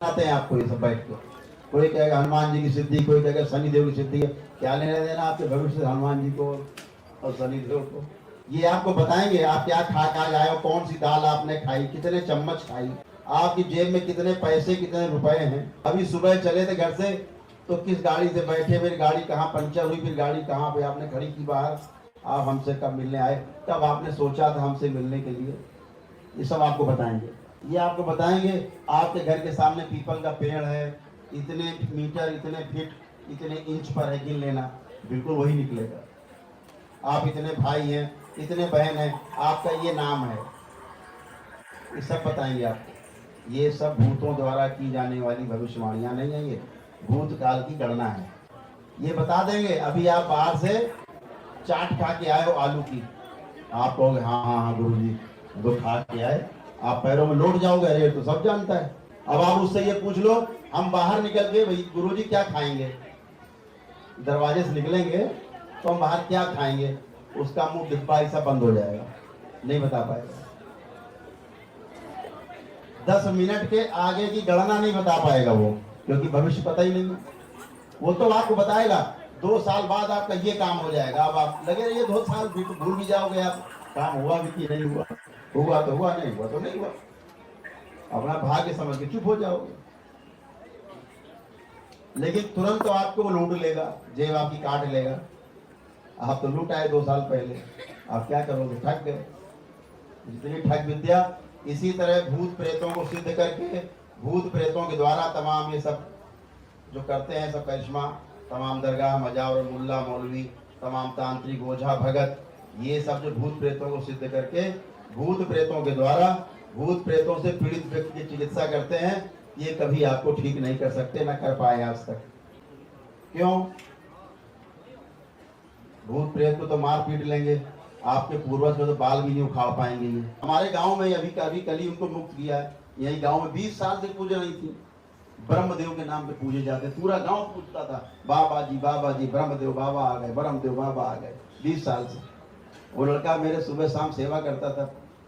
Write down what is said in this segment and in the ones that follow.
आते हैं आपको ये सब बैठ के। कोई कहेगा हनुमान जी की सिद्धि, कोई कहेगा शनि देव की सिद्धि है। क्या लेना देना आपके भविष्य से हनुमान जी को और शनि देव को? ये आपको बताएंगे आप क्या खा के आए हो, कौन सी दाल आपने खाई, कितने चम्मच खाई, आपकी जेब में कितने पैसे कितने रुपए हैं। अभी सुबह चले थे घर से तो किस गाड़ी से बैठे, फिर गाड़ी कहाँ पंचर हुई, फिर गाड़ी कहाँ पे आपने खड़ी की बाहर, आप हमसे कब मिलने आए, कब आपने सोचा था हमसे मिलने के लिए, ये सब आपको बताएंगे। ये आपको बताएंगे आपके घर के सामने पीपल का पेड़ है, इतने मीटर इतने फीट इतने इंच पर है, गिन लेना, बिल्कुल वही निकलेगा। आप इतने भाई हैं, इतने बहन हैं, आपका ये नाम है, ये सब बताएंगे आपको। ये सब भूतों द्वारा की जाने वाली भविष्यवाणियां नहीं है, ये भूतकाल की गणना है, ये बता देंगे। अभी आप बाहर से चाट खा के आए हो आलू की, आप कहोगे हाँ हाँ हाँ गुरु जी तो खा के आए, आप पैरों में लौट जाओगे, अरे तो सब जानता है। अब आप उससे ये पूछ लो, हम बाहर निकल के भाई गुरु जी क्या खाएंगे, दरवाजे से निकलेंगे तो हम बाहर क्या खाएंगे, उसका मुंह डिब्बा ऐसा बंद हो जाएगा, नहीं बता पाएगा। 10 मिनट के आगे की गणना नहीं बता पाएगा वो, क्योंकि भविष्य पता ही नहीं। वो तो आपको बताएगा 2 साल बाद आपका ये काम हो जाएगा, अब आप लगे रहिए 2 साल भूल भी जाओगे आप काम हुआ भी कि नहीं हुआ, हुआ तो हुआ, नहीं हुआ तो नहीं हुआ, अपना भाग्य समझ के चुप हो जाओगे। लेकिन तुरंत तो आपको वो लूट लेगा, जेब आपकी काट लेगा। आप तो लूट आए 2 साल पहले, आप क्या करोगे, ठग गए। जितनी ठग विद्या, इसी तरह भूत प्रेतों को सिद्ध करके भूत प्रेतों के द्वारा तमाम ये सब जो करते हैं सब करिश्मा, तमाम दरगाह मजावर मुल्ला मौलवी तमाम तांत्रिक ओझा भगत, ये सब जो भूत प्रेतों को सिद्ध करके भूत प्रेतों के द्वारा भूत प्रेतों से पीड़ित व्यक्ति की चिकित्सा करते हैं, ये कभी आपको ठीक नहीं कर सकते, ना कर पाए आज तक। क्यों? भूत प्रेत को तो मार पीट लेंगे, आपके पूर्वज को तो बाल भी नहीं उखाड़ पाएंगे। ये हमारे गांव में अभी कल ही उनको मुक्त किया है, यही गांव में 20 साल से पूजा नहीं थी, ब्रह्मदेव के नाम पे पूजे जाते, पूरा गांव पूछता था बाबा जी ब्रह्मदेव बाबा आ गए, ब्रह्मदेव बाबा आ गए। 20 साल से वो लड़का मेरे सुबह शाम सेवा करता था,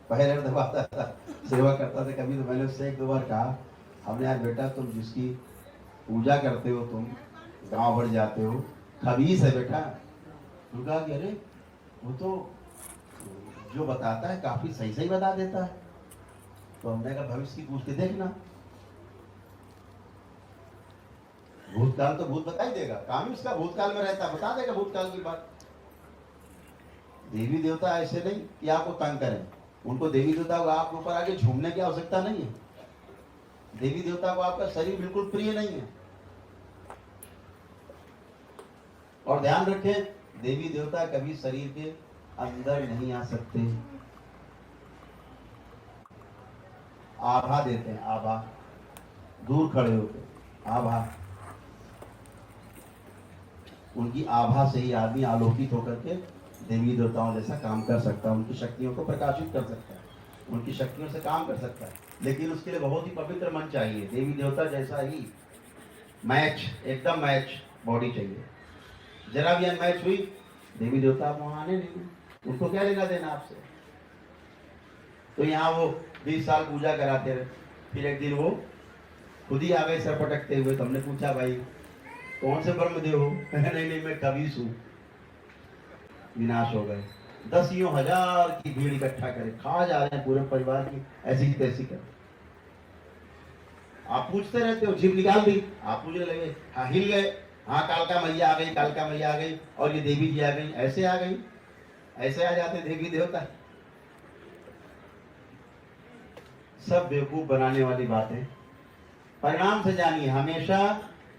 पैर दबाता था, सेवा करता था। कभी तो मैंने उससे 1-2 बार कहा, हमने यार बेटा तुम जिसकी पूजा करते हो, तुम गांव भर जाते हो, खबीस है बेटा। उनका कि अरे वो तो जो बताता है काफी सही सही बता देता है। तो हमने कहा भविष्य की पूछ के देखना, भूतकाल तो भूत बता ही देगा, काम ही उसका भूतकाल में रहता, बता देगा भूतकाल की बात। देवी देवता ऐसे नहीं कि आपको तंग करें, उनको देवी देवता को आपके ऊपर आगे झूमने की आवश्यकता नहीं है। देवी देवता को आपका शरीर बिल्कुल प्रिय नहीं है। और ध्यान रखें, देवी देवता कभी शरीर के अंदर नहीं आ सकते, आभा देते हैं, आभा, दूर खड़े होकर आभा, उनकी आभा से ही आदमी आलोकित होकर के देवी देवताओं जैसा काम कर सकता है, उनकी शक्तियों को प्रकाशित कर सकता है, उनकी शक्तियों से काम कर सकता है। लेकिन उसके लिए बहुत ही पवित्र मन चाहिए, देवी देवता जैसा ही मैच, एकदम मैच बॉडी चाहिए। जरा भी अनमैच हुई, देवी देवता आप वहां आने नहीं, उनको क्या लेना देना आपसे। तो यहाँ वो 20 साल पूजा कराते रहे, फिर एक दिन वो खुद ही आ गए सर पटकते हुए। तो हमने पूछा भाई कौन से ब्रह्मदेव हो? नहीं मैं कबीर हूं। विनाश हो गए, 10,000 की भीड़ इकट्ठा करे, खा जा रहे हैं पूरे परिवार की ऐसी ही तैसी कर। आप पूछते रहते हो, जीभ निकाल दी, आप पूछने लगे, हाँ हिल गए, हाँ कालका मैया आ गई, कालका मैया आ गई, और ये देवी जी आ गई, ऐसे आ गई, ऐसे आ जाते देवी देवता। सब बेवकूफ बनाने वाली बातें। परिणाम से जानिए, हमेशा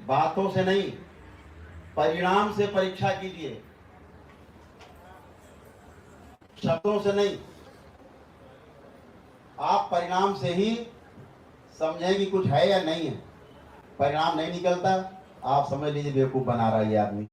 बातों से नहीं, परिणाम से परीक्षा कीजिए, शब्दों से नहीं। आप परिणाम से ही समझें कि कुछ है या नहीं है। परिणाम नहीं निकलता, आप समझ लीजिए बेवकूफ बना रहा है ये आदमी।